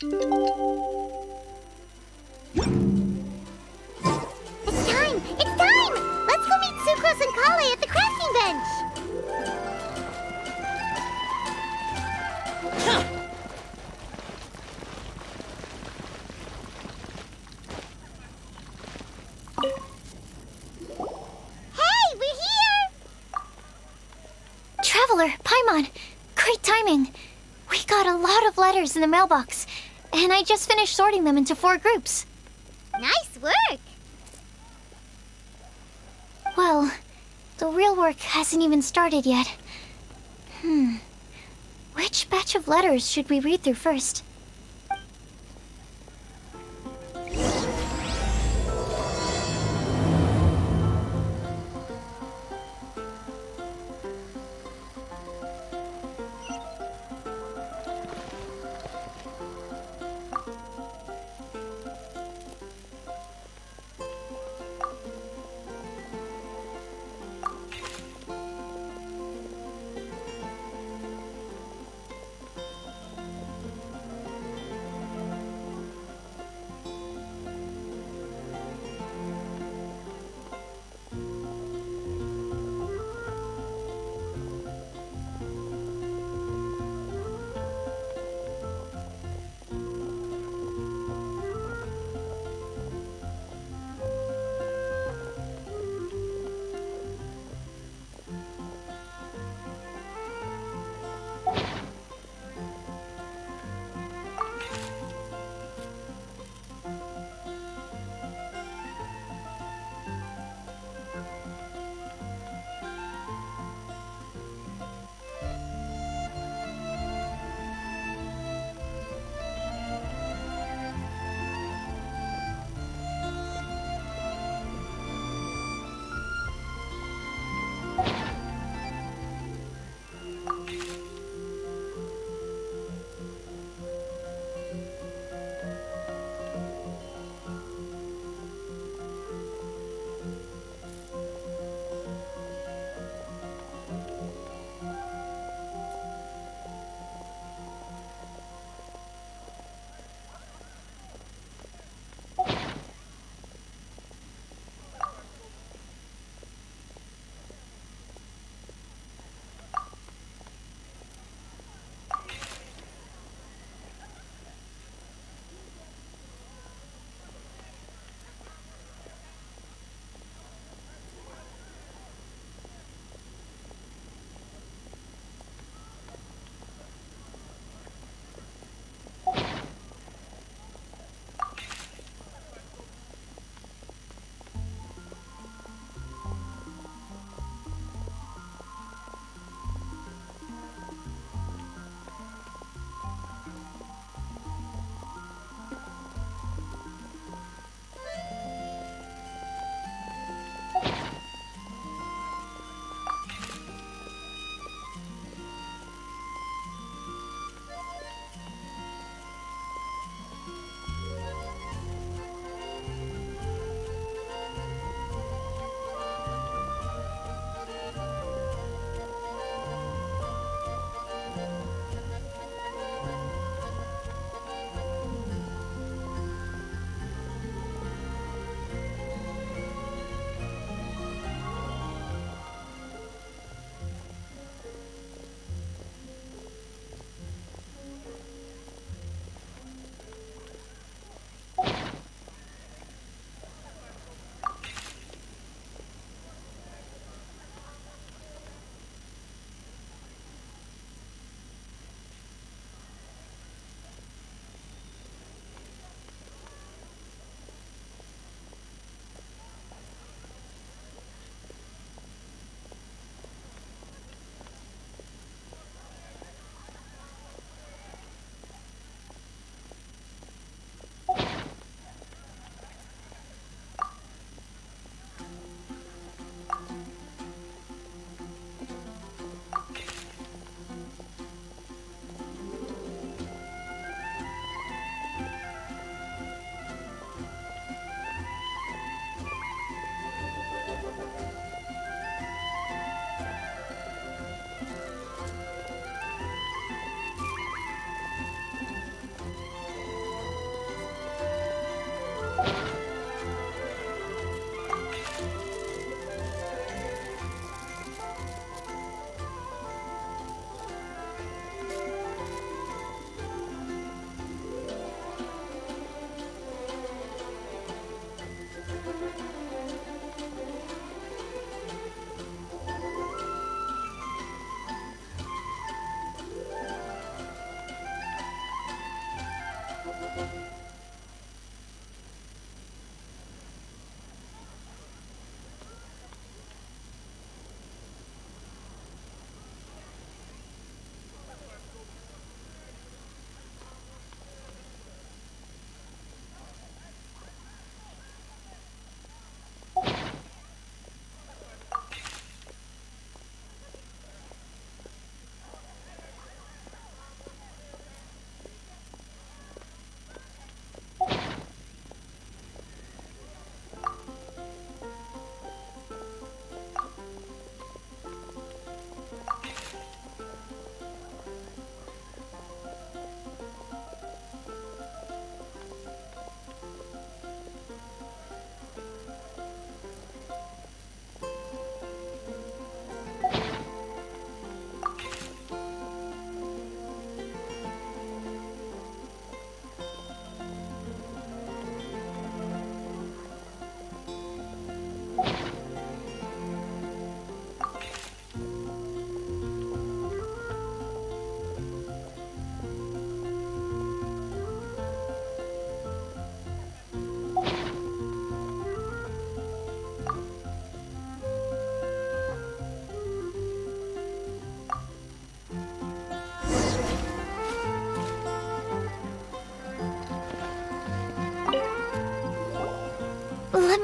It's time! It's time! Let's go meet Sucrose and Kale at the crafting bench! Hey, we're here! Traveler, Paimon, great timing. We got a lot of letters in the mailbox, and I just finished sorting them into 4 groups. Nice work! Well, the real work hasn't even started yet. Which batch of letters should we read through first?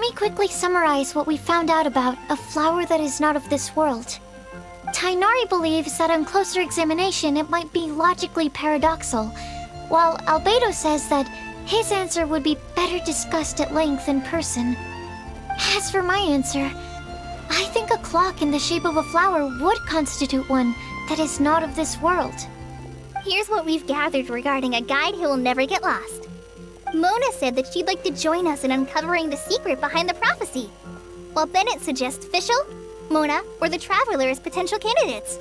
me quickly summarize what we found out about a flower that is not of this world. Tainari believes that on closer examination it might be logically paradoxal, while Albedo says that his answer would be better discussed at length in person. As for my answer, I think a clock in the shape of a flower would constitute one that is not of this world. Here's what we've gathered regarding a guide who will never get lost. Mona said that she'd like to join us in uncovering the secret behind the prophecy, while Bennett suggests Fischl, Mona, or the Traveler as potential candidates.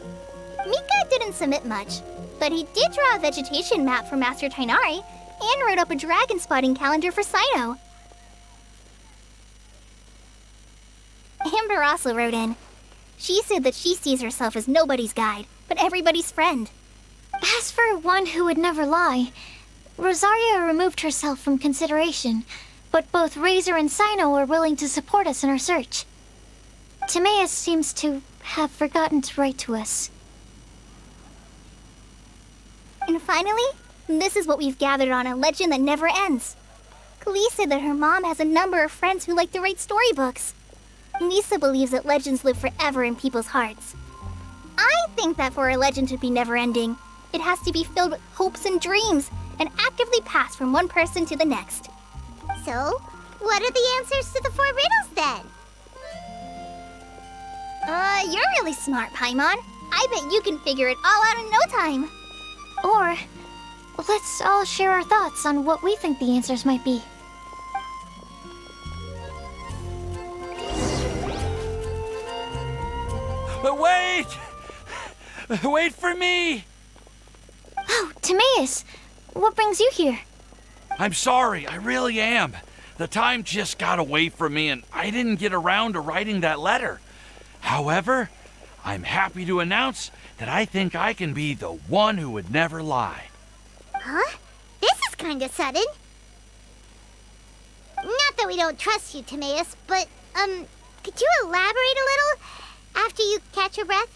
Mika didn't submit much, but he did draw a vegetation map for Master Tainari and wrote up a dragon spotting calendar for Sino. Amber also wrote in. She said that she sees herself as nobody's guide, but everybody's friend. As for one who would never lie, Rosaria removed herself from consideration, but both Razor and Sino are willing to support us in our search. Timaeus seems to have forgotten to write to us. And finally, this is what we've gathered on a legend that never ends. Klee said that her mom has a number of friends who like to write storybooks. Lisa believes that legends live forever in people's hearts. I think that for a legend to be never-ending, it has to be filled with hopes and dreams and actively passed from one person to the next. So, what are the answers to the 4 riddles then? You're really smart, Paimon. I bet you can figure it all out in no time. Or, let's all share our thoughts on what we think the answers might be. But wait! Wait for me! Oh, Timaeus, what brings you here? I'm sorry, I really am. The time just got away from me and I didn't get around to writing that letter. However, I'm happy to announce that I think I can be the one who would never lie. Huh? This is kinda sudden. Not that we don't trust you, Timaeus, but, could you elaborate a little after you catch your breath?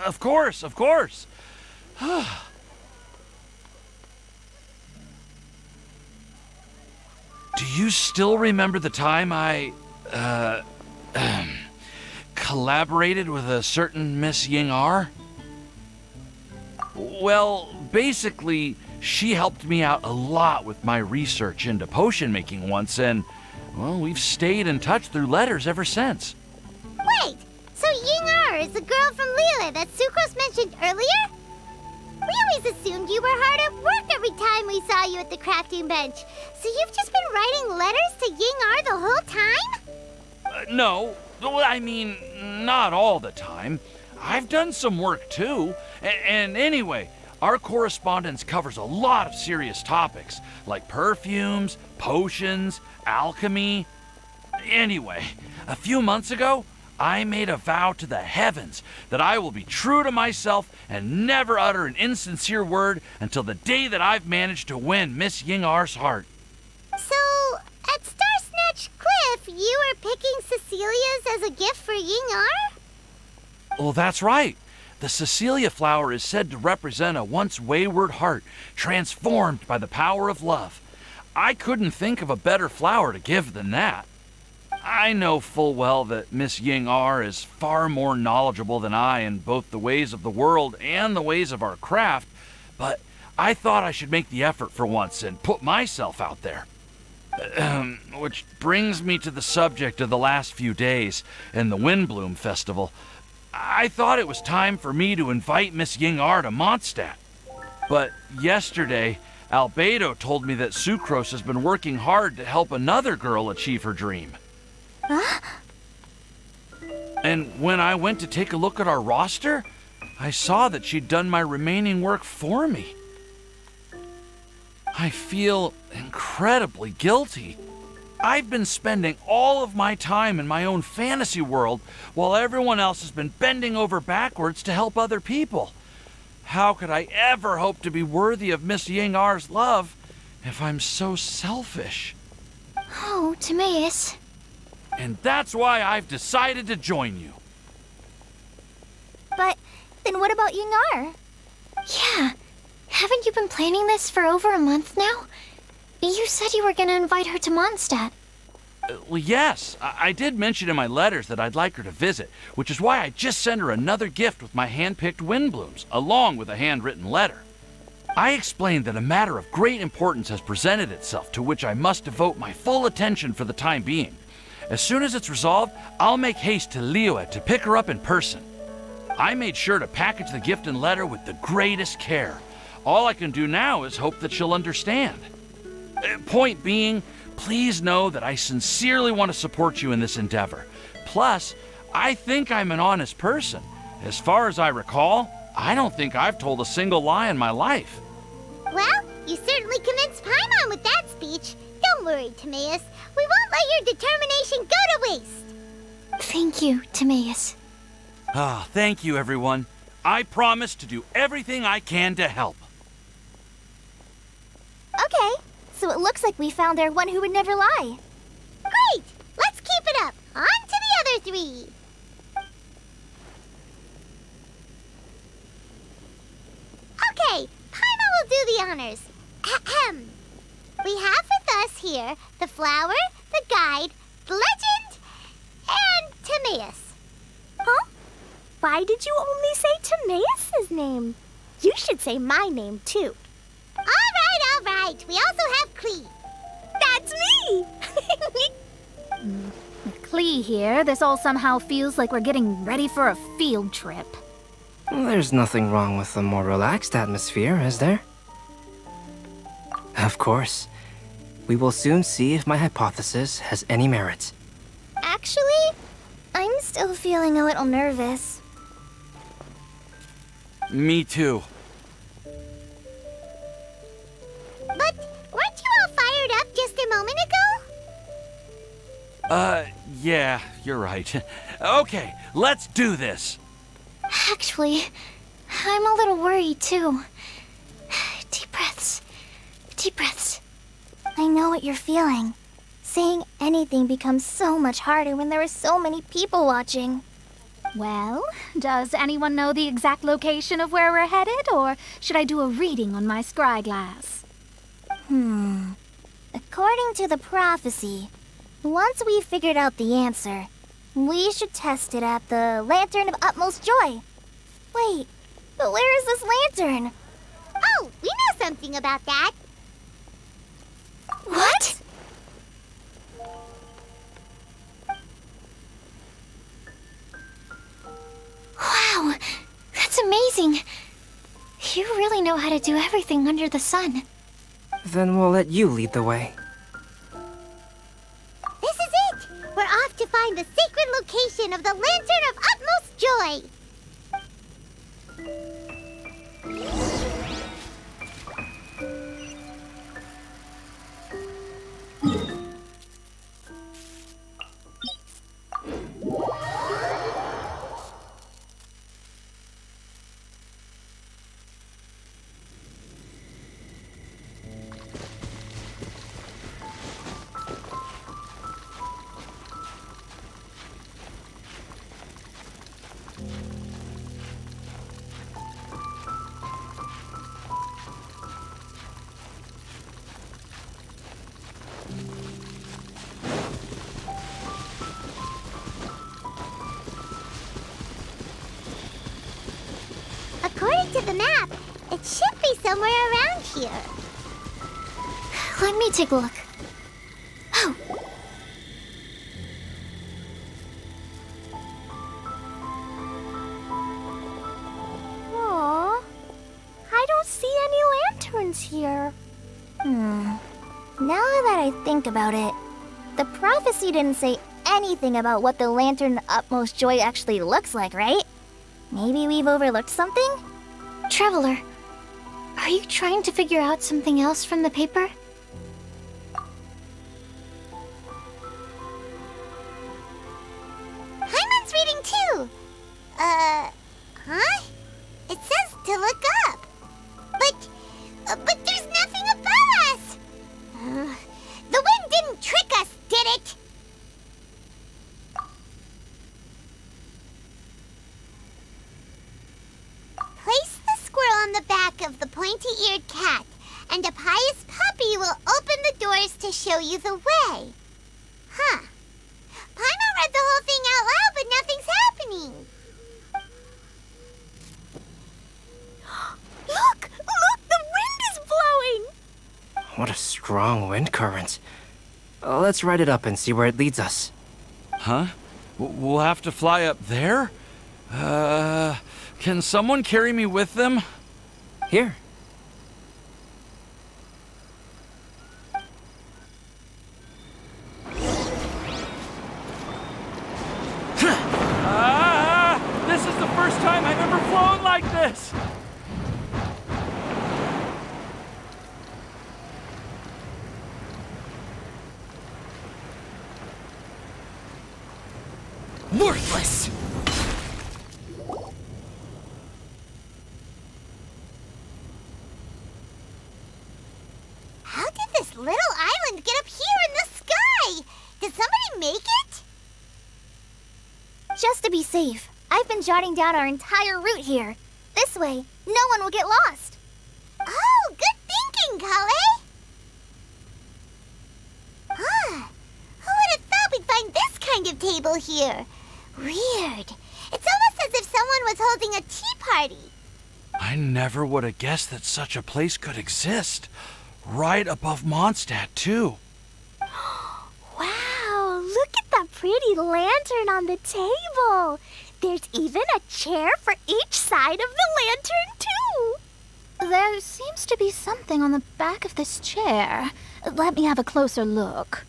Of course, of course. Do you still remember the time I, collaborated with a certain Miss Ying-R? Well, basically, she helped me out a lot with my research into potion making once, and, well, we've stayed in touch through letters ever since. Wait, so Ying-R is the girl from Lille that Sucrose mentioned earlier? We always assumed you were hard at work every time we saw you at the crafting bench. So you've just been writing letters to Ying-R the whole time? No, I mean, not all the time. I've done some work too. And anyway, our correspondence covers a lot of serious topics, like perfumes, potions, alchemy. Anyway, a few months ago, I made a vow to the heavens that I will be true to myself and never utter an insincere word until the day that I've managed to win Miss Ying-R's heart. So, at Star Snatch Cliff, you were picking Cecilia's as a gift for Ying-R? Well, that's right. The Cecilia flower is said to represent a once wayward heart transformed by the power of love. I couldn't think of a better flower to give than that. I know full well that Miss Ying-R is far more knowledgeable than I in both the ways of the world and the ways of our craft, but I thought I should make the effort for once and put myself out there. Which brings me to the subject of the last few days and the Windblume Festival. I thought it was time for me to invite Miss Ying-R to Mondstadt. But yesterday, Albedo told me that Sucrose has been working hard to help another girl achieve her dream. Huh? And when I went to take a look at our roster, I saw that she'd done my remaining work for me. I feel incredibly guilty. I've been spending all of my time in my own fantasy world while everyone else has been bending over backwards to help other people. How could I ever hope to be worthy of Miss Ying-R's love if I'm so selfish? Oh, Timaeus. And that's why I've decided to join you. But then what about Ying-R? Yeah, haven't you been planning this for over a month now? You said you were gonna invite her to Mondstadt. Well, yes, I did mention in my letters that I'd like her to visit, which is why I just sent her another gift with my hand-picked Windblumes, along with a handwritten letter. I explained that a matter of great importance has presented itself to which I must devote my full attention for the time being. As soon as it's resolved, I'll make haste to Liyue to pick her up in person. I made sure to package the gift and letter with the greatest care. All I can do now is hope that she'll understand. Point being, please know that I sincerely want to support you in this endeavor. Plus, I think I'm an honest person. As far as I recall, I don't think I've told a single lie in my life. Well, you certainly convinced Paimon with that speech. Don't worry, Timaeus. We won't let your determination go to waste. Thank you, Timaeus. Ah, thank you, everyone. I promise to do everything I can to help. Okay, so it looks like we found our one who would never lie. Great! Let's keep it up. On to the other three. Okay, Paimon will do the honors. Ahem. We have with us here the flower, the guide, the legend, and Timaeus. Huh? Why did you only say Timaeus' name? You should say my name, too. All right. We also have Klee. That's me! With Klee here, this all somehow feels like we're getting ready for a field trip. There's nothing wrong with a more relaxed atmosphere, is there? Of course. We will soon see if my hypothesis has any merit. Actually, I'm still feeling a little nervous. Me too. But weren't you all fired up just a moment ago? Yeah, you're right. Okay, let's do this. Actually, I'm a little worried too. Deep breaths. Deep breaths. I know what you're feeling. Saying anything becomes so much harder when there are so many people watching. Well, does anyone know the exact location of where we're headed, or should I do a reading on my scry glass? According to the prophecy, once we've figured out the answer, we should test it at the Lantern of Utmost Joy. Wait, but where is this lantern? Oh, we know something about that. What? Wow, that's amazing. You really know how to do everything under the sun. Then we'll let you lead the way. This is it! We're off to find the sacred location of the Lantern of Utmost Joy. According to the map, it should be somewhere around here. Let me take a look. Oh, Aw, I don't see any lanterns here. Now that I think about it, the prophecy didn't say anything about what the Lantern of Utmost Joy actually looks like, right? Maybe we've overlooked something? Traveler, are you trying to figure out something else from the paper? Paimon's reading too. Huh? It says to look up. But there's nothing above us. The wind didn't trick us, did it? Place the squirrel on the back of the pointy-eared cat, and a pious puppy will open the doors to show you the way. Huh. Paimon read the whole thing out loud, but nothing's happening. Look! Look! The wind is blowing! What a strong wind current. Let's write it up and see where it leads us. Huh? We'll have to fly up there? Can someone carry me with them? Here. This is the first time I've ever flown like this! Worthless! How did this little island get up here in the sky? Did somebody make it? Just to be safe, I've been jotting down our entire route here. This way, no one will get lost. Oh, good thinking, Kale. Huh. Who would have thought we'd find this kind of table here? Weird. It's almost as if someone was holding a tea party. I never would have guessed that such a place could exist. Right above Mondstadt, too. Wow, look at that pretty lantern on the table. There's even a chair for each side of the lantern, too. There seems to be something on the back of this chair. Let me have a closer look.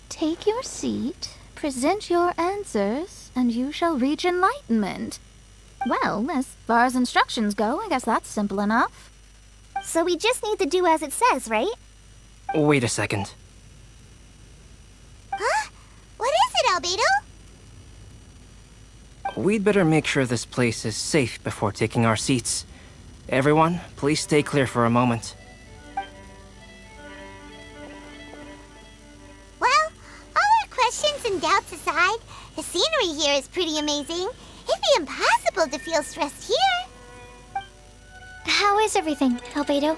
Take your seat, present your answers, and you shall reach enlightenment. Well, as far as instructions go, I guess that's simple enough. So we just need to do as it says, right? Wait a second. Huh? What is it, Albedo? We'd better make sure this place is safe before taking our seats. Everyone, please stay clear for a moment. Well, all our questions and doubts aside, the scenery here is pretty amazing. It'd be impossible to feel stressed here. How is everything, Albedo?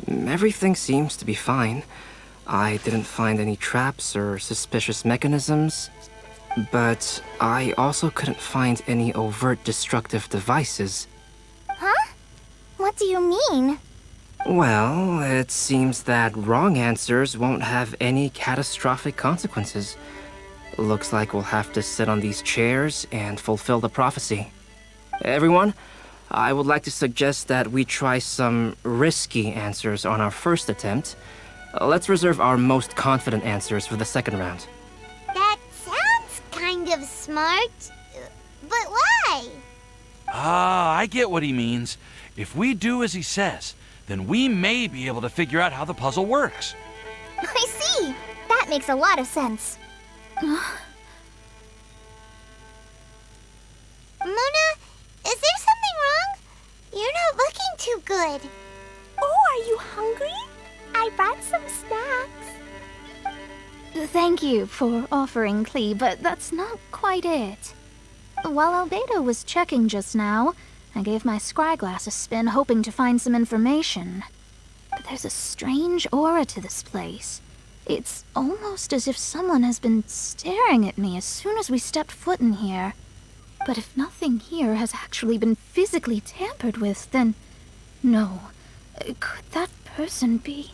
Everything seems to be fine. I didn't find any traps or suspicious mechanisms, but I also couldn't find any overt destructive devices. Huh? What do you mean? Well, it seems that wrong answers won't have any catastrophic consequences. Looks like we'll have to sit on these chairs and fulfill the prophecy. Everyone, I would like to suggest that we try some risky answers on our first attempt. Let's reserve our most confident answers for the second round. That sounds kind of smart. But why? I get what he means. If we do as he says, then we may be able to figure out how the puzzle works. I see. That makes a lot of sense. Mona, is there something wrong? You're not looking too good. Oh, are you hungry? I brought some snacks. Thank you for offering, Klee, but that's not quite it. While Albedo was checking just now, I gave my scryglass a spin hoping to find some information. But there's a strange aura to this place. It's almost as if someone has been staring at me as soon as we stepped foot in here. But if nothing here has actually been physically tampered with, then no. Could that person be?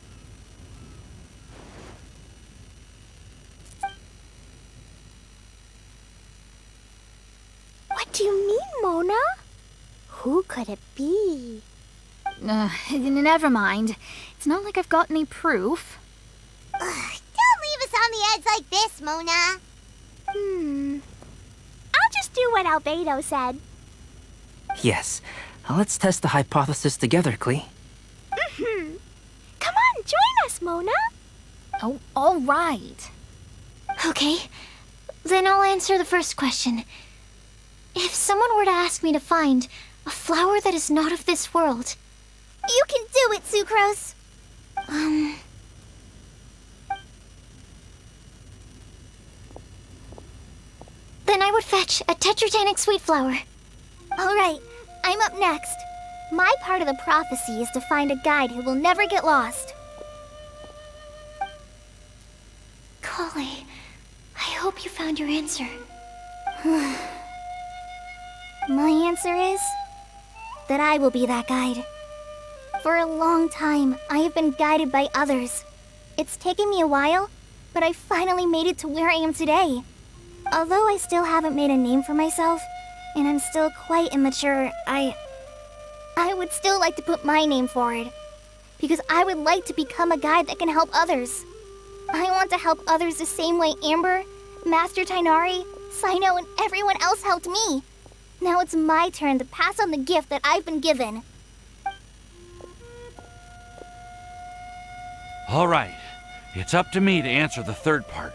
What do you mean, Mona? Who could it be? Never mind. It's not like I've got any proof. Ugh, don't leave us on the edge like this, Mona. I'll just do what Albedo said. Yes, let's test the hypothesis together, Klee. Come on, join us, Mona. Oh, all right. Okay, then I'll answer the first question. If someone were to ask me to find a flower that is not of this world, You can do it, Sucrose. then I would fetch a tetragenic sweet flower. All right, I'm up next. My part of the prophecy is to find a guide who will never get lost. Kale, I hope you found your answer. My answer is that I will be that guide. For a long time, I have been guided by others. It's taken me a while, but I finally made it to where I am today. Although I still haven't made a name for myself, and I'm still quite immature, I would still like to put my name forward. Because I would like to become a guide that can help others. I want to help others the same way Amber, Master Tighnari, Sino, and everyone else helped me. Now it's my turn to pass on the gift that I've been given. All right, it's up to me to answer the third part.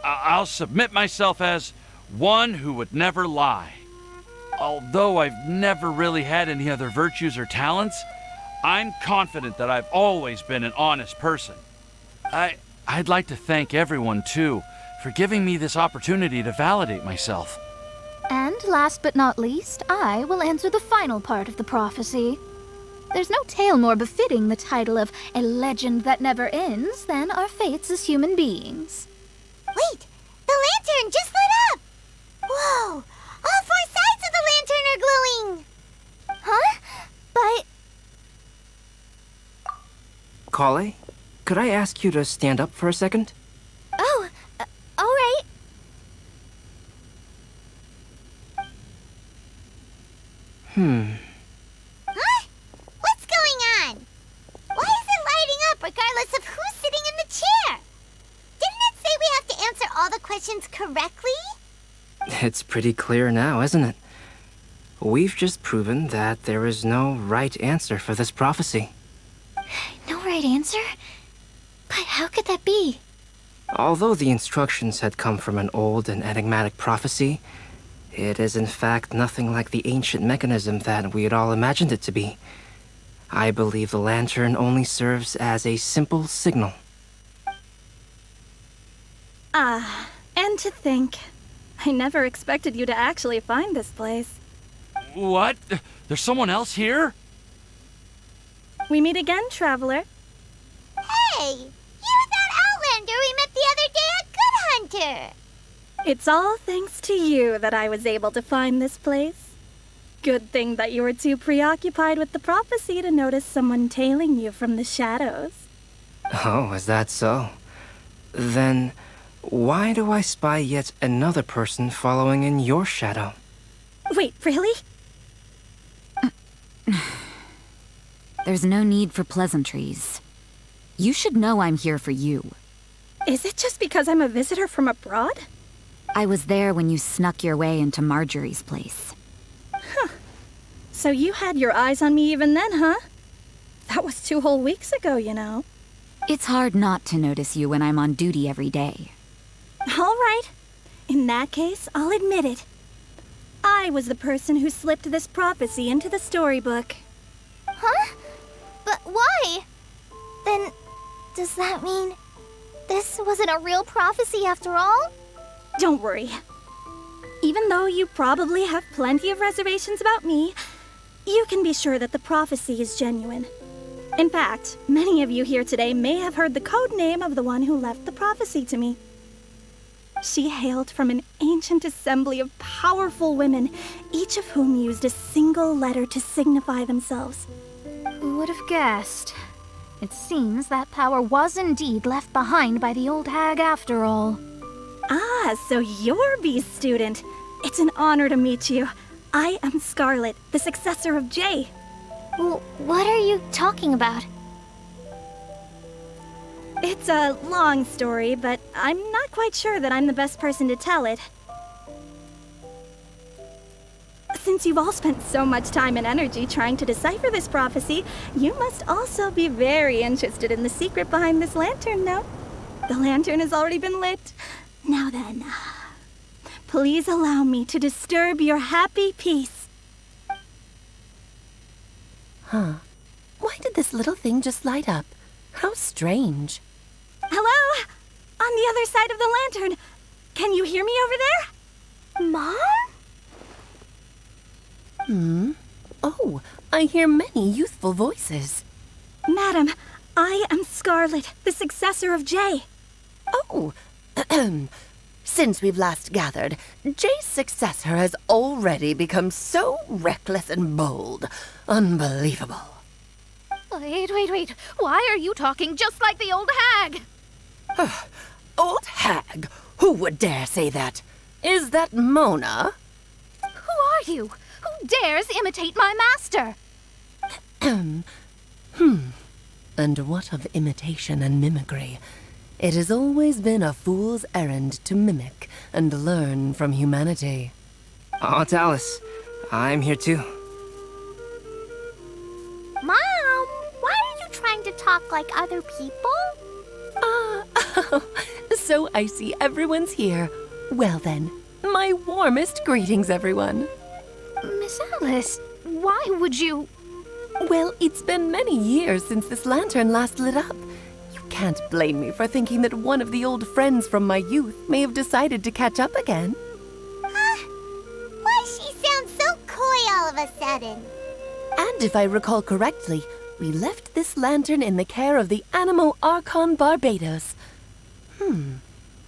I'll submit myself as one who would never lie. Although I've never really had any other virtues or talents, I'm confident that I've always been an honest person. I'd like to thank everyone, too, for giving me this opportunity to validate myself. And last but not least, I will answer the final part of the prophecy. There's no tale more befitting the title of a legend that never ends than our fates as human beings. Wait! The lantern just lit up! Whoa! All four sides of the lantern are glowing! Huh? But... Kale, could I ask you to stand up for a second? Oh, alright. Huh? What's going on? Why is it lighting up regardless of who's sitting in the chair? Didn't it say we have to answer all the questions correctly? It's pretty clear now, isn't it? We've just proven that there is no right answer for this prophecy. No right answer? But how could that be? Although the instructions had come from an old and enigmatic prophecy, it is in fact nothing like the ancient mechanism that we had all imagined it to be. I believe the lantern only serves as a simple signal. And to think, I never expected you to actually find this place. What? There's someone else here? We meet again, traveler. Hey! You're that Outlander we met the other day at Good Hunter! It's all thanks to you that I was able to find this place. Good thing that you were too preoccupied with the prophecy to notice someone tailing you from the shadows. Oh, is that so? Then, why do I spy yet another person following in your shadow? Wait, really? There's no need for pleasantries. You should know I'm here for you. Is it just because I'm a visitor from abroad? I was there when you snuck your way into Marjorie's place. So you had your eyes on me even then, huh? That was 2 whole weeks ago, you know. It's hard not to notice you when I'm on duty every day. All right. In that case, I'll admit it. I was the person who slipped this prophecy into the storybook. Huh? But why? Then, does that mean this wasn't a real prophecy after all? Don't worry. Even though you probably have plenty of reservations about me, you can be sure that the prophecy is genuine. In fact, many of you here today may have heard the code name of the one who left the prophecy to me. She hailed from an ancient assembly of powerful women, each of whom used a single letter to signify themselves. Who would have guessed? It seems that power was indeed left behind by the old hag after all. Ah, so you're B's student. It's an honor to meet you. I am Scarlet, the successor of Jay. Well, what are you talking about? It's a long story, but I'm not quite sure that I'm the best person to tell it. Since you've all spent so much time and energy trying to decipher this prophecy, you must also be very interested in the secret behind this lantern, no? The lantern has already been lit. Now then, please allow me to disturb your happy peace. Huh. Why did this little thing just light up? How strange. Hello? On the other side of the lantern. Can you hear me over there? Mom? Oh, I hear many youthful voices. Madam, I am Scarlet, the successor of Jay. Oh, since we've last gathered, Jay's successor has already become so reckless and bold. Unbelievable. Wait. Why are you talking just like the old hag? Old hag? Who would dare say that? Is that Mona? Who are you? Who dares imitate my master? And what of imitation and mimicry? It has always been a fool's errand to mimic and learn from humanity. Aunt Alice, I'm here too. Mom, why are you trying to talk like other people? So I see everyone's here. Well then, my warmest greetings, everyone. Miss Alice, why would you... Well, it's been many years since this lantern last lit up. You can't blame me for thinking that one of the old friends from my youth may have decided to catch up again. Why she sounds so coy all of a sudden? And if I recall correctly, we left this lantern in the care of the Animo Archon Barbados.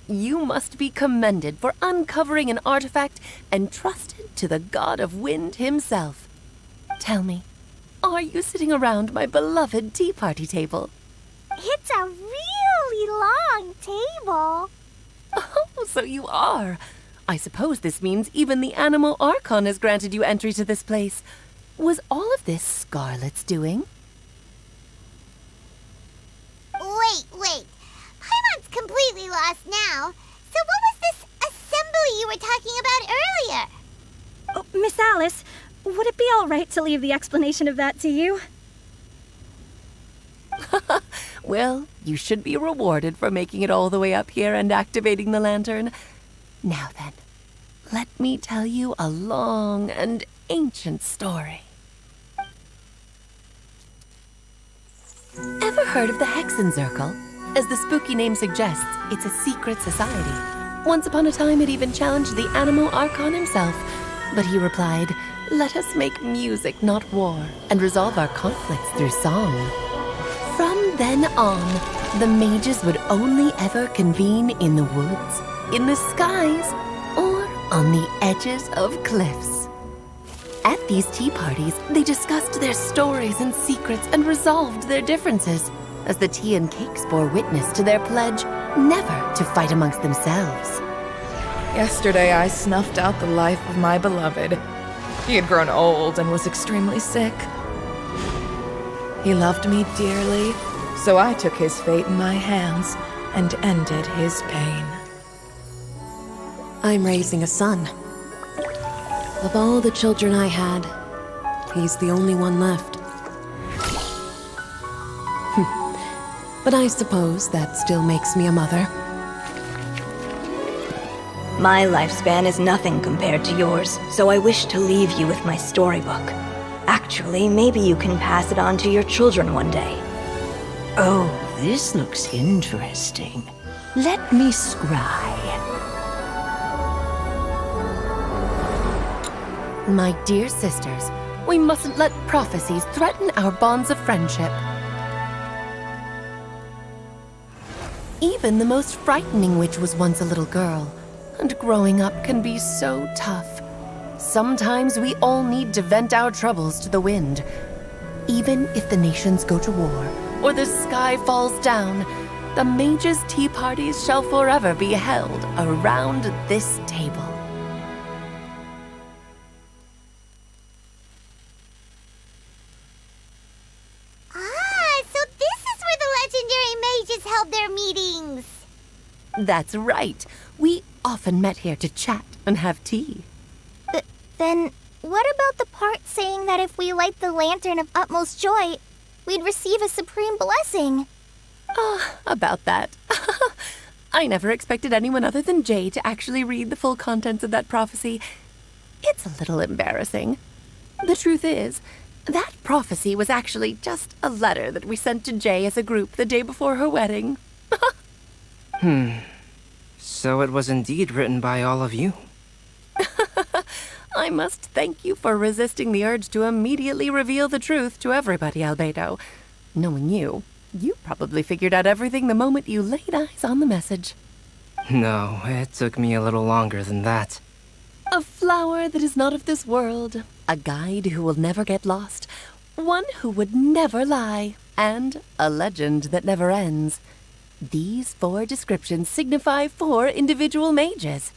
You must be commended for uncovering an artifact entrusted to the god of wind himself. Tell me, are you sitting around my beloved tea party table? It's a really long table. Oh, so you are. I suppose this means even the Animo Archon has granted you entry to this place. Was all of this Scarlet's doing? Wait. Paimon's completely lost now. So what was this assembly you were talking about earlier? Oh, Miss Alice, would it be all right to leave the explanation of that to you? Well, you should be rewarded for making it all the way up here and activating the lantern. Now then, let me tell you a long and ancient story. Ever heard of the Hexenzirkel? As the spooky name suggests, it's a secret society. Once upon a time, it even challenged the Animo Archon himself. But he replied, "Let us make music, not war, and resolve our conflicts through song." From then on, the mages would only ever convene in the woods, in the skies, or on the edges of cliffs. At these tea parties, they discussed their stories and secrets and resolved their differences, as the tea and cakes bore witness to their pledge never to fight amongst themselves. Yesterday I snuffed out the life of my beloved. He had grown old and was extremely sick. He loved me dearly, so I took his fate in my hands and ended his pain. I'm raising a son. Of all the children I had, he's the only one left. But I suppose that still makes me a mother. My lifespan is nothing compared to yours, so I wish to leave you with my storybook. Actually, maybe you can pass it on to your children one day. Oh, this looks interesting. Let me scry. My dear sisters, we mustn't let prophecies threaten our bonds of friendship. Even the most frightening witch was once a little girl, and growing up can be so tough. Sometimes we all need to vent our troubles to the wind. Even if the nations go to war, or the sky falls down, the mages' tea parties shall forever be held around this table. So this is where the legendary mages held their meetings. That's right. We often met here to chat and have tea. Then, what about the part saying that if we light the lantern of utmost joy, we'd receive a supreme blessing? About that. I never expected anyone other than Jay to actually read the full contents of that prophecy. It's a little embarrassing. The truth is, that prophecy was actually just a letter that we sent to Jay as a group the day before her wedding. So it was indeed written by all of you. I must thank you for resisting the urge to immediately reveal the truth to everybody, Albedo. Knowing you probably figured out everything the moment you laid eyes on the message. No, it took me a little longer than that. A flower that is not of this world, a guide who will never get lost, one who would never lie, and a legend that never ends. These 4 descriptions signify 4 individual mages.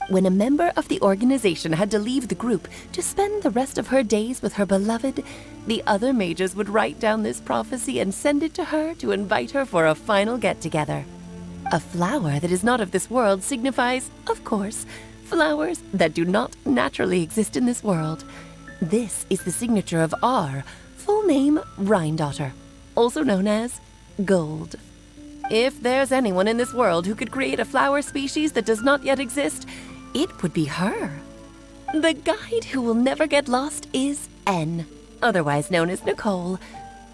When a member of the organization had to leave the group to spend the rest of her days with her beloved, the other mages would write down this prophecy and send it to her to invite her for a final get-together. A flower that is not of this world signifies, of course, flowers that do not naturally exist in this world. This is the signature of our full name, Rhindaughter, also known as Gold. If there's anyone in this world who could create a flower species that does not yet exist, it would be her. The guide who will never get lost is N, otherwise known as Nicole.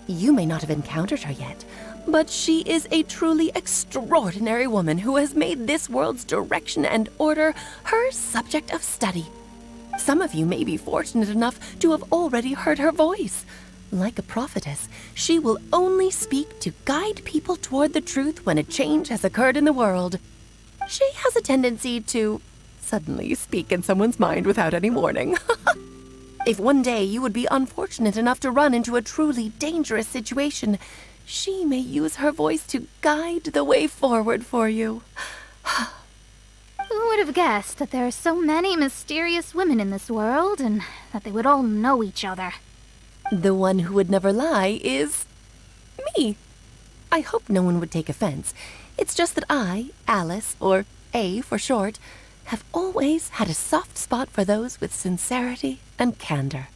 You may not have encountered her yet, but she is a truly extraordinary woman who has made this world's direction and order her subject of study. Some of you may be fortunate enough to have already heard her voice. Like a prophetess, she will only speak to guide people toward the truth when a change has occurred in the world. She has a tendency to suddenly speak in someone's mind without any warning. If one day you would be unfortunate enough to run into a truly dangerous situation, she may use her voice to guide the way forward for you. Who would have guessed that there are so many mysterious women in this world and that they would all know each other? The one who would never lie is me. I hope no one would take offense. It's just that I, Alice, or A for short, have always had a soft spot for those with sincerity and candor.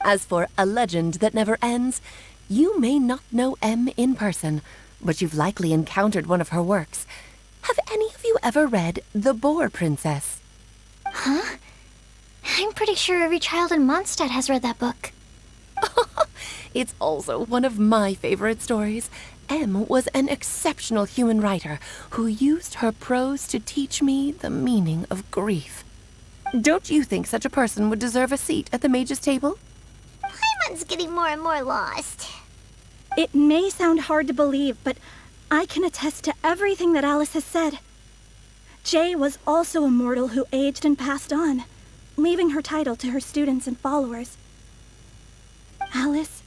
As for a legend that never ends, you may not know M in person, but you've likely encountered one of her works. Have any of you ever read The Boar Princess? Huh? I'm pretty sure every child in Mondstadt has read that book. It's also one of my favorite stories. M was an exceptional human writer who used her prose to teach me the meaning of grief. Don't you think such a person would deserve a seat at the mage's table? Paimon's getting more and more lost. It may sound hard to believe, but I can attest to everything that Alice has said. Jay was also a mortal who aged and passed on, leaving her title to her students and followers. Alice,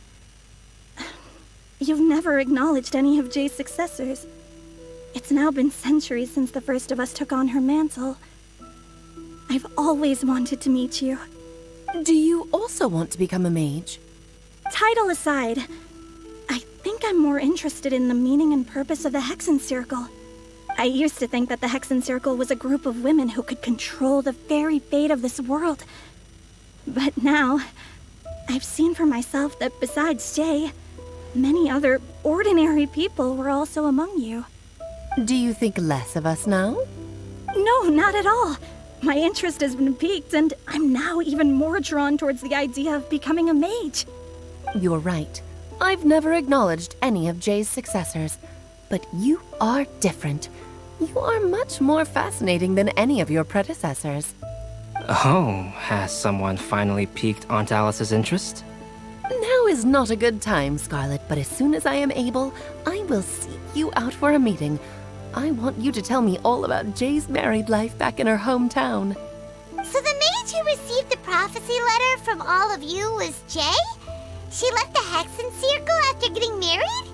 you've never acknowledged any of Jay's successors. It's now been centuries since the first of us took on her mantle. I've always wanted to meet you. Do you also want to become a mage? Title aside, I think I'm more interested in the meaning and purpose of the Hexen Circle. I used to think that the Hexen Circle was a group of women who could control the very fate of this world. But now, I've seen for myself that besides Jay, many other ordinary people were also among you. Do you think less of us now? No, not at all. My interest has been piqued, and I'm now even more drawn towards the idea of becoming a mage. You're right. I've never acknowledged any of Jay's successors, but you are different. You are much more fascinating than any of your predecessors. Oh, has someone finally piqued Aunt Alice's interest? Now is not a good time, Scarlet, but as soon as I am able, I will seek you out for a meeting. I want you to tell me all about Jay's married life back in her hometown. So the mage who received the prophecy letter from all of you was Jay? She left the Hexen Circle after getting married?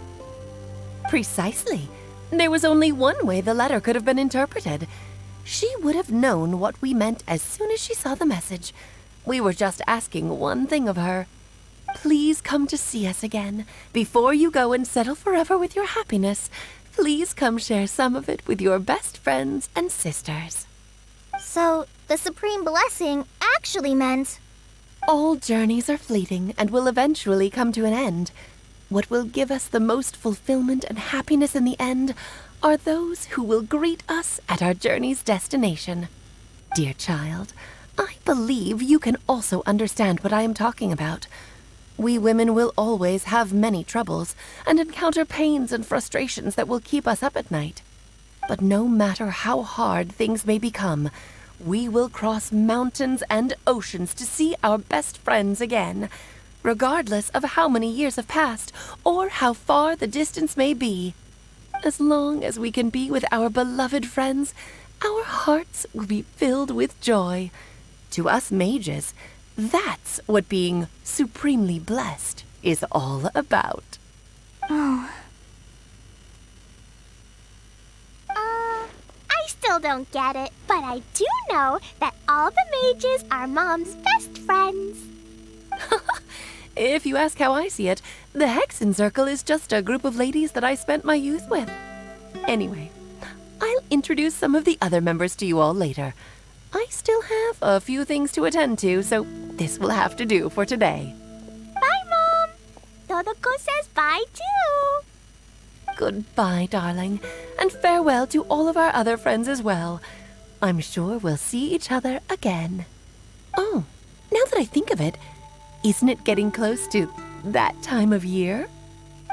Precisely. There was only one way the letter could have been interpreted. She would have known what we meant as soon as she saw the message. We were just asking one thing of her. Please come to see us again. Before you go and settle forever with your happiness, please come share some of it with your best friends and sisters. So, the Supreme Blessing actually meant... All journeys are fleeting and will eventually come to an end. What will give us the most fulfillment and happiness in the end are those who will greet us at our journey's destination. Dear child, I believe you can also understand what I am talking about. We women will always have many troubles and encounter pains and frustrations that will keep us up at night. But no matter how hard things may become, we will cross mountains and oceans to see our best friends again, regardless of how many years have passed or how far the distance may be. As long as we can be with our beloved friends, our hearts will be filled with joy. To us mages, that's what being supremely blessed is all about. Oh. I still don't get it, but I do know that all the mages are Mom's best friends. If you ask how I see it, the Hexen Circle is just a group of ladies that I spent my youth with. Anyway, I'll introduce some of the other members to you all later. I still have a few things to attend to, so this will have to do for today. Bye, Mom. Todoko says bye, too. Goodbye, darling, and farewell to all of our other friends as well. I'm sure we'll see each other again. Oh, now that I think of it, isn't it getting close to that time of year?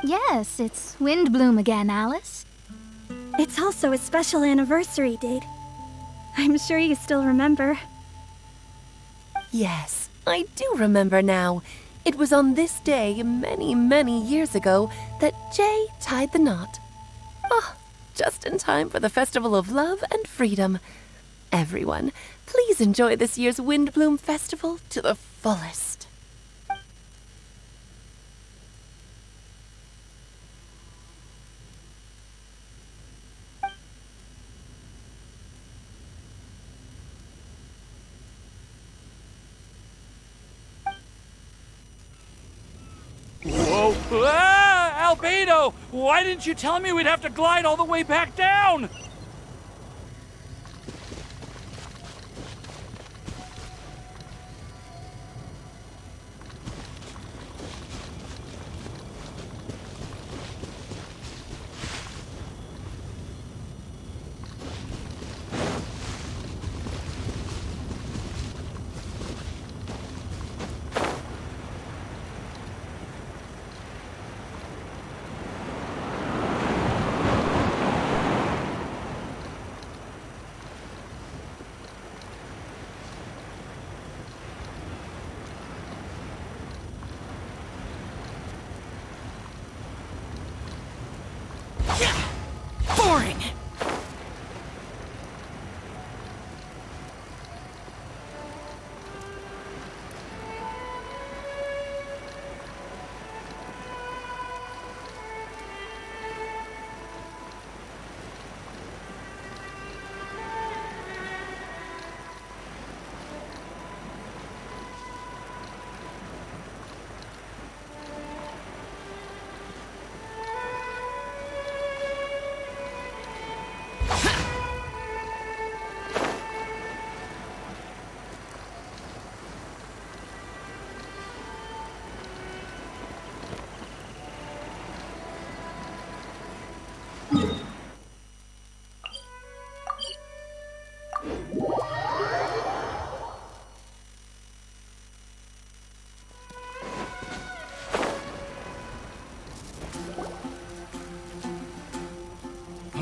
Yes, it's Windblume again, Alice. It's also a special anniversary date. I'm sure you still remember. Yes, I do remember now. It was on this day many, many years ago that Jay tied the knot. Oh, just in time for the Festival of Love and Freedom. Everyone, please enjoy this year's Windblume Festival to the fullest. Whoa! Ah, Albedo! Why didn't you tell me we'd have to glide all the way back down? Boring!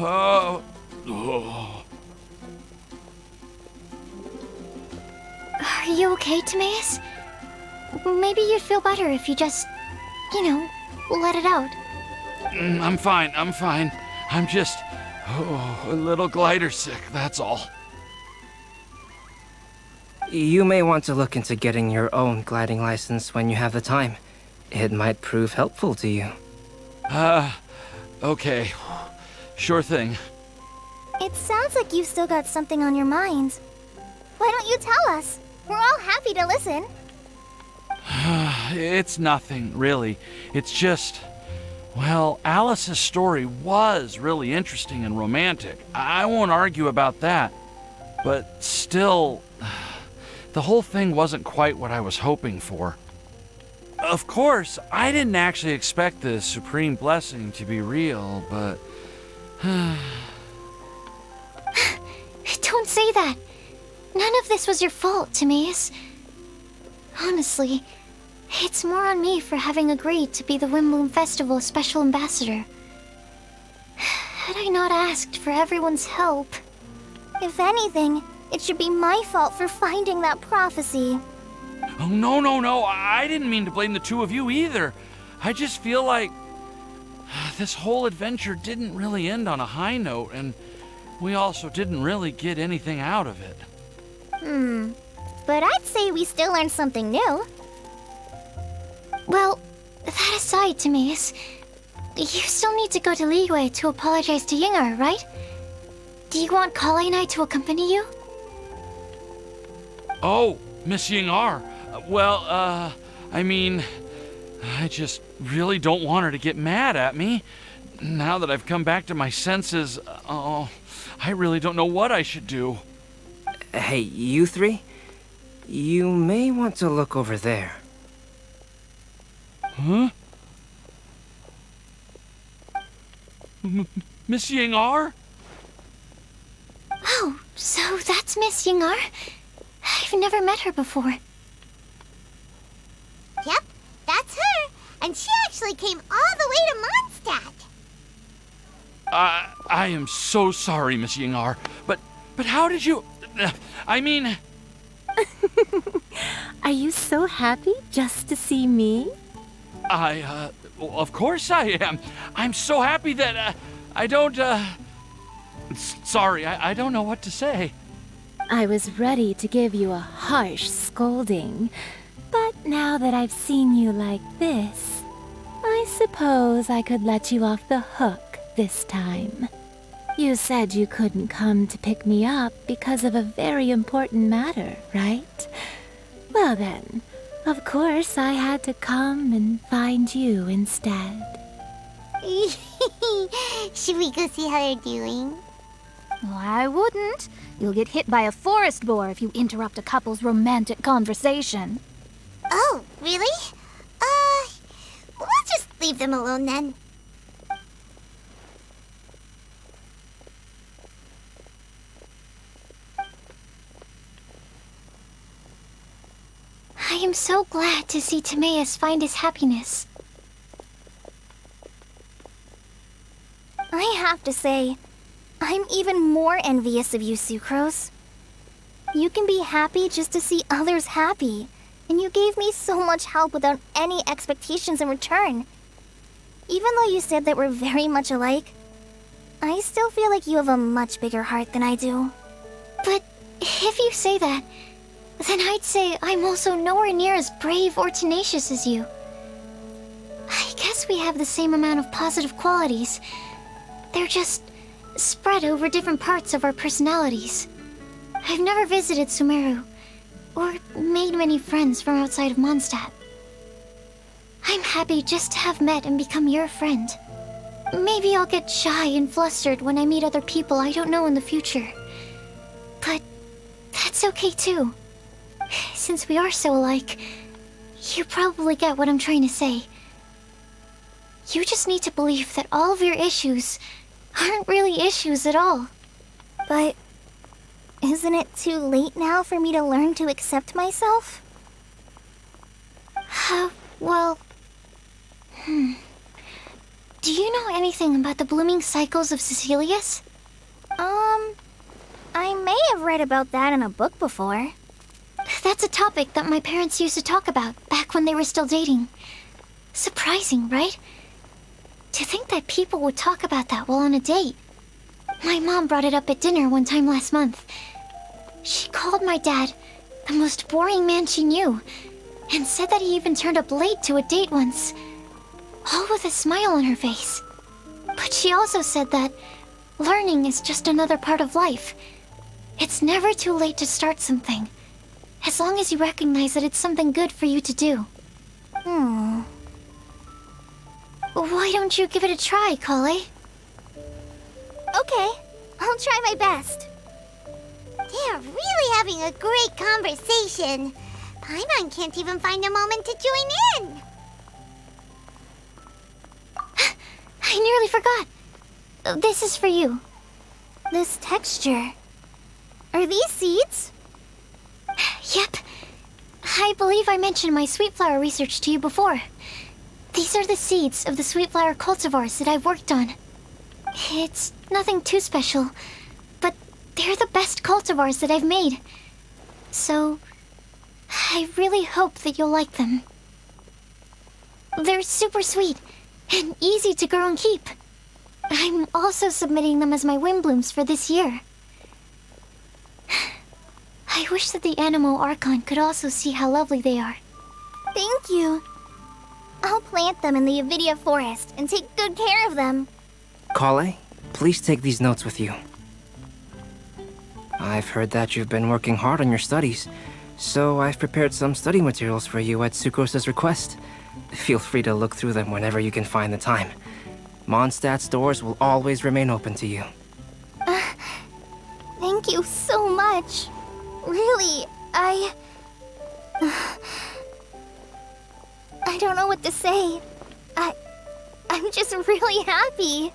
Oh. Are you okay, Timaeus? Maybe you'd feel better if you just, let it out. I'm fine, I'm fine. I'm just, a little glider sick, that's all. You may want to look into getting your own gliding license when you have the time. It might prove helpful to you. Okay. Sure thing. It sounds like you've still got something on your mind. Why don't you tell us? We're all happy to listen. It's nothing, really. It's just, well, Alice's story was really interesting and romantic. I won't argue about that. But still, the whole thing wasn't quite what I was hoping for. Of course, I didn't actually expect the supreme blessing to be real, but... Don't say that. None of this was your fault, Timaeus. Honestly, it's more on me for having agreed to be the Windblume Festival Special Ambassador. Had I not asked for everyone's help... If anything, It should be my fault for finding that prophecy. Oh, no. I didn't mean to blame the two of you either. I just feel like this whole adventure didn't really end on a high note, and we also didn't really get anything out of it. But I'd say we still learned something new. Well, that aside, Timaeus, you still need to go to Liyue to apologize to Yingar, right? Do you want Kale and I to accompany you? Oh, Miss Yingar. Well, I mean, I just really don't want her to get mad at me. Now that I've come back to my senses, I really don't know what I should do. Hey, you three? You may want to look over there. Huh? Miss Yingar? Oh, so that's Miss Yingar? I've never met her before. Yep, that's her. And she actually came all the way to Mondstadt. I am so sorry, Miss Yingar, but how did you... I mean... Are you so happy just to see me? Well, of course I am. I'm so happy that, I don't, sorry, I don't know what to say. I was ready to give you a harsh scolding, but now that I've seen you like this, I suppose I could let you off the hook this time. You said you couldn't come to pick me up because of a very important matter, right? Well then, of course I had to come and find you instead. Should we go see how they're doing? Well, I wouldn't. You'll get hit by a forest boar if you interrupt a couple's romantic conversation. Oh, really? We'll just leave them alone then. I am so glad to see Timaeus find his happiness. I have to say, I'm even more envious of you, Sucrose. You can be happy just to see others happy, and you gave me so much help without any expectations in return. Even though you said that we're very much alike, I still feel like you have a much bigger heart than I do. But if you say that, then I'd say I'm also nowhere near as brave or tenacious as you. I guess we have the same amount of positive qualities. They're just spread over different parts of our personalities. I've never visited Sumeru, or made many friends from outside of Mondstadt. I'm happy just to have met and become your friend. Maybe I'll get shy and flustered when I meet other people I don't know in the future. But that's okay too. Since we are so alike, you probably get what I'm trying to say. You just need to believe that all of your issues aren't really issues at all. But isn't it too late now for me to learn to accept myself? Well... Do you know anything about the blooming cycles of Cecilius? I may have read about that in a book before. That's a topic that my parents used to talk about back when they were still dating. Surprising, right? To think that people would talk about that while on a date. My mom brought it up at dinner one time last month. She called my dad the most boring man she knew, and said that he even turned up late to a date once, all with a smile on her face. But she also said that learning is just another part of life. It's never too late to start something, as long as you recognize that it's something good for you to do. Why don't you give it a try, Kale? Okay, I'll try my best. They're really having a great conversation. Paimon can't even find a moment to join in. I nearly forgot. This is for you. This texture. Are these seeds? Yep. I believe I mentioned my sweet flower research to you before. These are the seeds of the sweet flower cultivars that I've worked on. It's nothing too special, but They're the best cultivars that I've made. So, I really hope that you'll like them. They're super sweet and easy to grow and keep. I'm also submitting them as my Windblooms for this year. I wish that the Anemo Archon could also see how lovely they are. Thank you. I'll plant them in the Avidia forest and take good care of them. Kale, please take these notes with you. I've heard that you've been working hard on your studies, so I've prepared some study materials for you at Sucrose's request. Feel free to look through them whenever you can find the time. Mondstadt's doors will always remain open to you. Thank you so much. Really, I don't know what to say. I'm just really happy.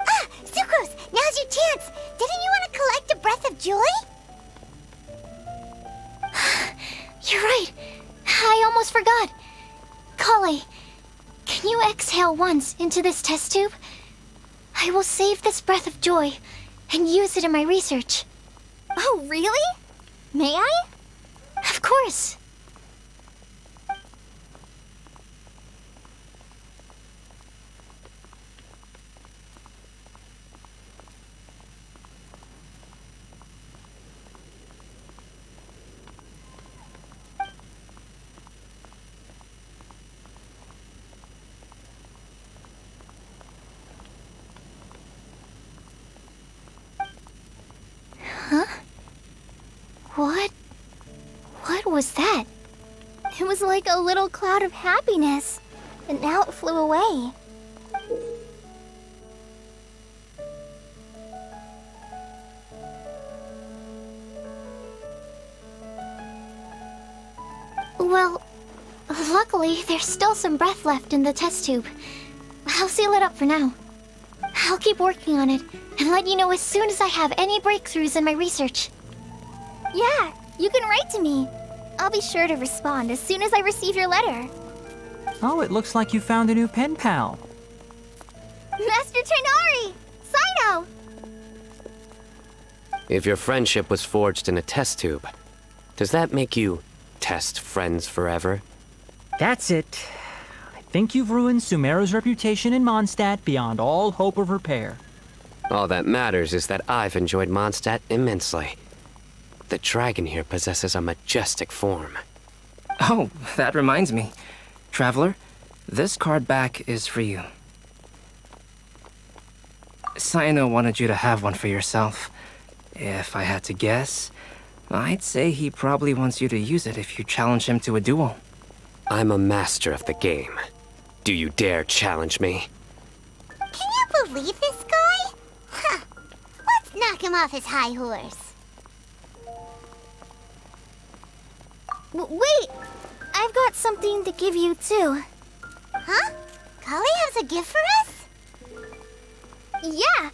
Ah, Sucrose, now's your chance. Didn't you want to collect a breath of joy? You're right. I almost forgot. Kale, can you exhale once into this test tube? I will save this breath of joy and use it in my research. Oh, really? May I? Of course. Huh? What was that? It was like a little cloud of happiness, and now it flew away. Well, luckily there's still some breath left in the test tube. I'll seal it up for now. I'll keep working on it and let you know as soon as I have any breakthroughs in my research. Yeah, you can write to me. I'll be sure to respond as soon as I receive your letter. Oh, it looks like you found a new pen pal. Master Tighnari! Cyno! If your friendship was forged in a test tube, does that make you test friends forever? That's it. I think you've ruined Sumeru's reputation in Mondstadt beyond all hope of repair. All that matters is that I've enjoyed Mondstadt immensely. The dragon here possesses a majestic form. Oh, that reminds me. Traveler, this card back is for you. Cyno wanted you to have one for yourself. If I had to guess, I'd say he probably wants you to use it if you challenge him to a duel. I'm a master of the game. Do you dare challenge me? Can you believe this guy? Huh. Let's knock him off his high horse. Wait! I've got something to give you, too. Huh? Kale has a gift for us? Yeah!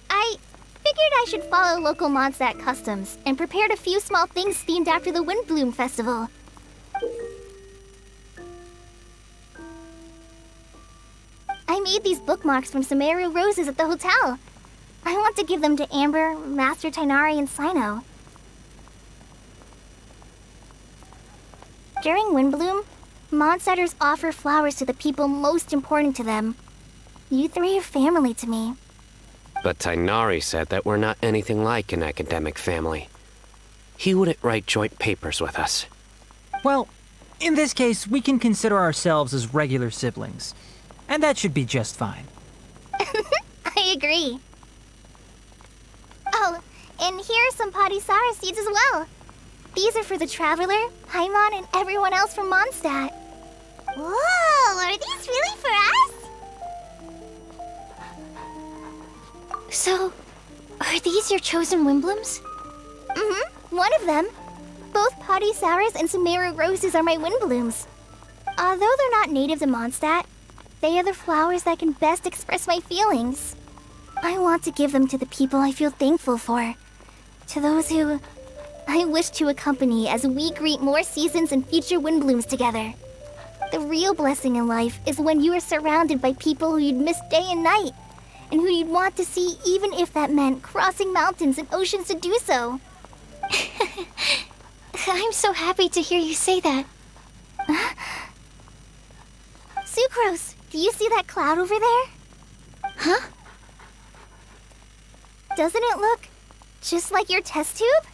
I figured I should follow local Mondstadt customs and prepared a few small things themed after the Windblume festival. I made these bookmarks from Sumeru roses at the hotel. I want to give them to Amber, Master Tighnari, and Cyno. During Windblume, Mondstadters offer flowers to the people most important to them. You three are family to me. But Tighnari said that we're not anything like an academic family. He wouldn't write joint papers with us. Well, in this case, we can consider ourselves as regular siblings. And that should be just fine. I agree. Oh, and here are some Padisara seeds as well. These are for the Traveler, Paimon, and everyone else from Mondstadt. Whoa, are these really for us? So, are these your chosen Windblooms? Mm-hmm, one of them. Both Padisauras and Sumeru roses are my Windblooms. Although they're not native to Mondstadt, they are the flowers that can best express my feelings. I want to give them to the people I feel thankful for. To those who I wish to accompany as we greet more seasons and future Windblooms together. The real blessing in life is when you are surrounded by people who you'd miss day and night, and who you'd want to see even if that meant crossing mountains and oceans to do so. I'm so happy to hear you say that. Sucrose, do you see that cloud over there? Huh? Doesn't it look just like your test tube?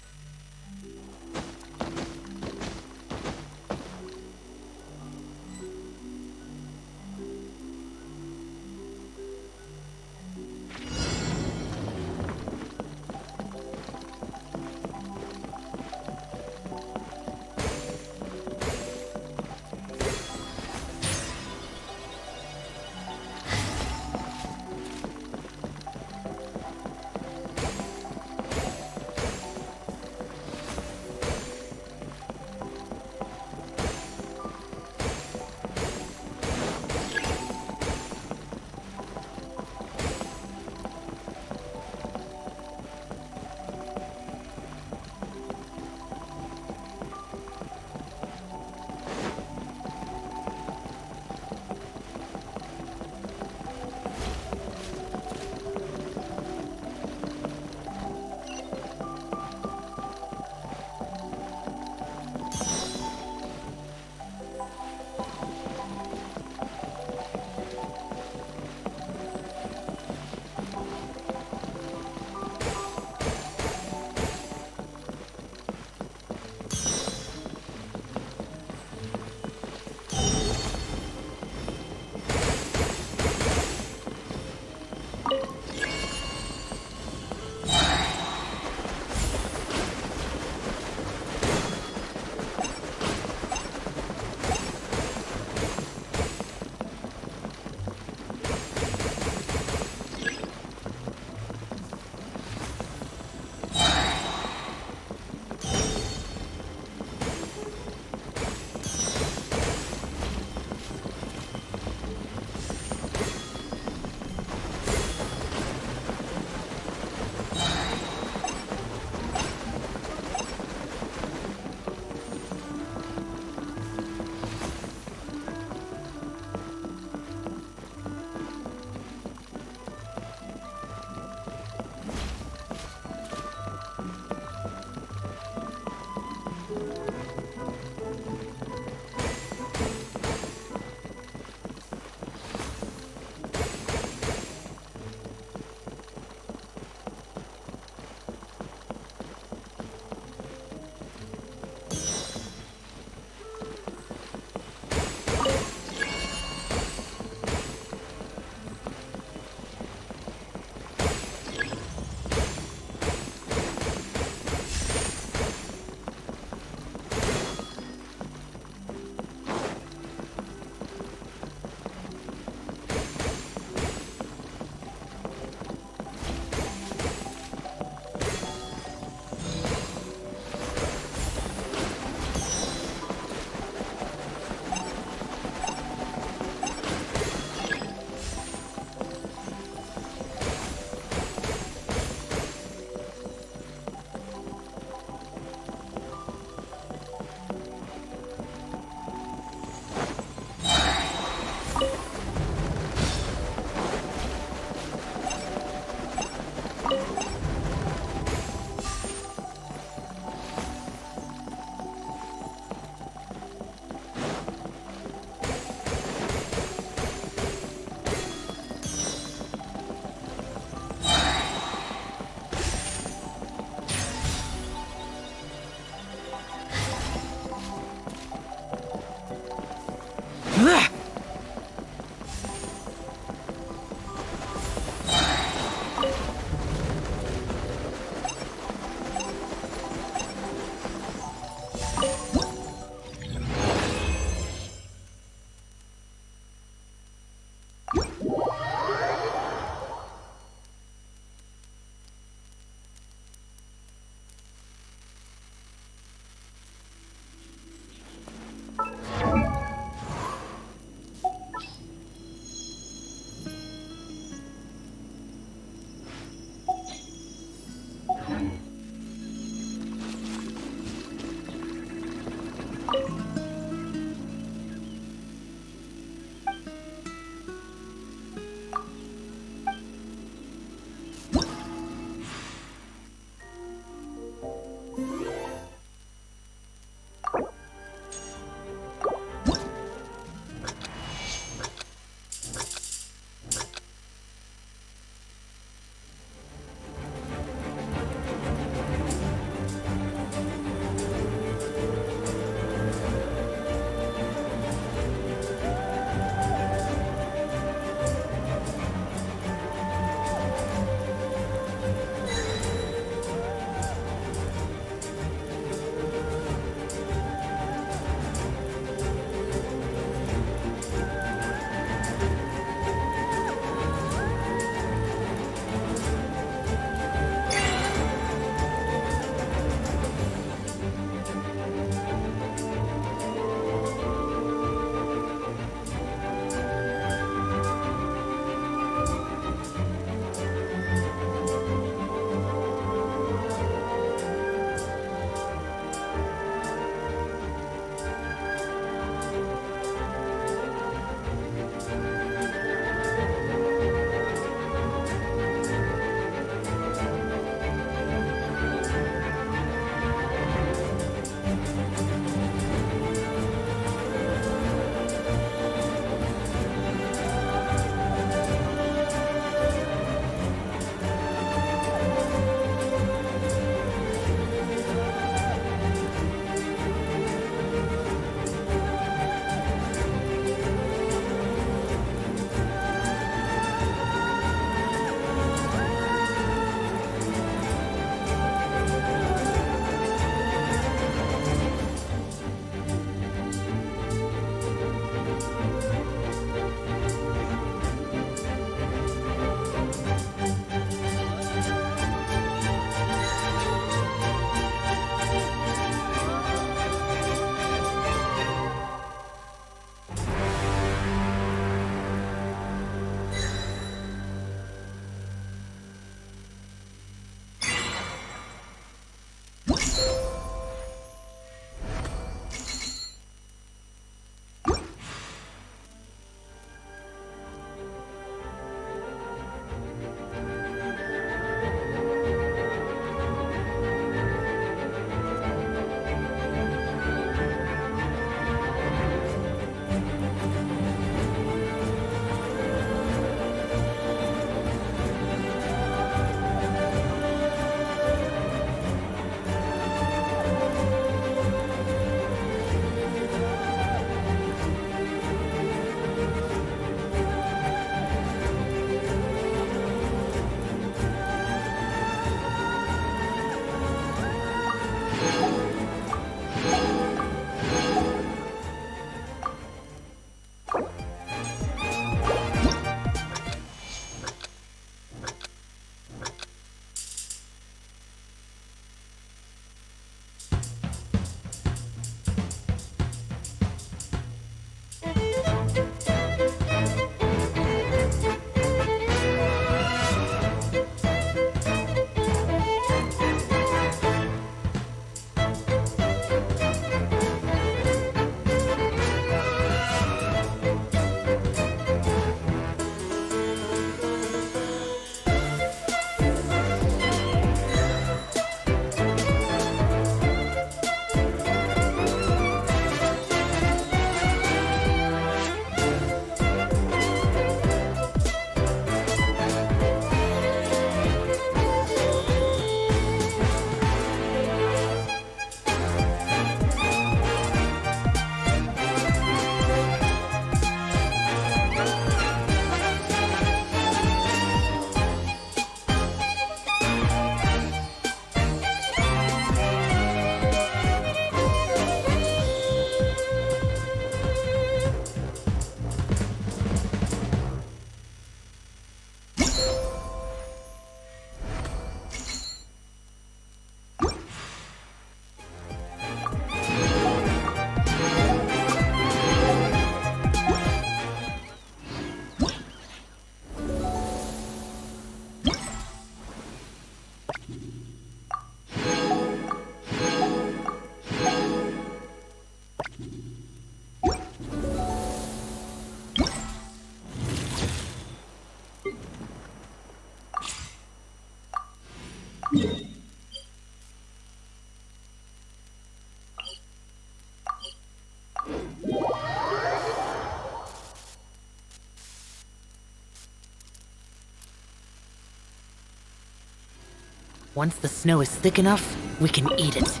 Once the snow is thick enough, we can eat it.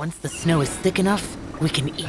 Once the snow is thick enough, we can eat.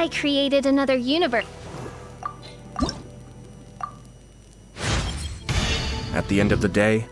I created another universe. At the end of the day,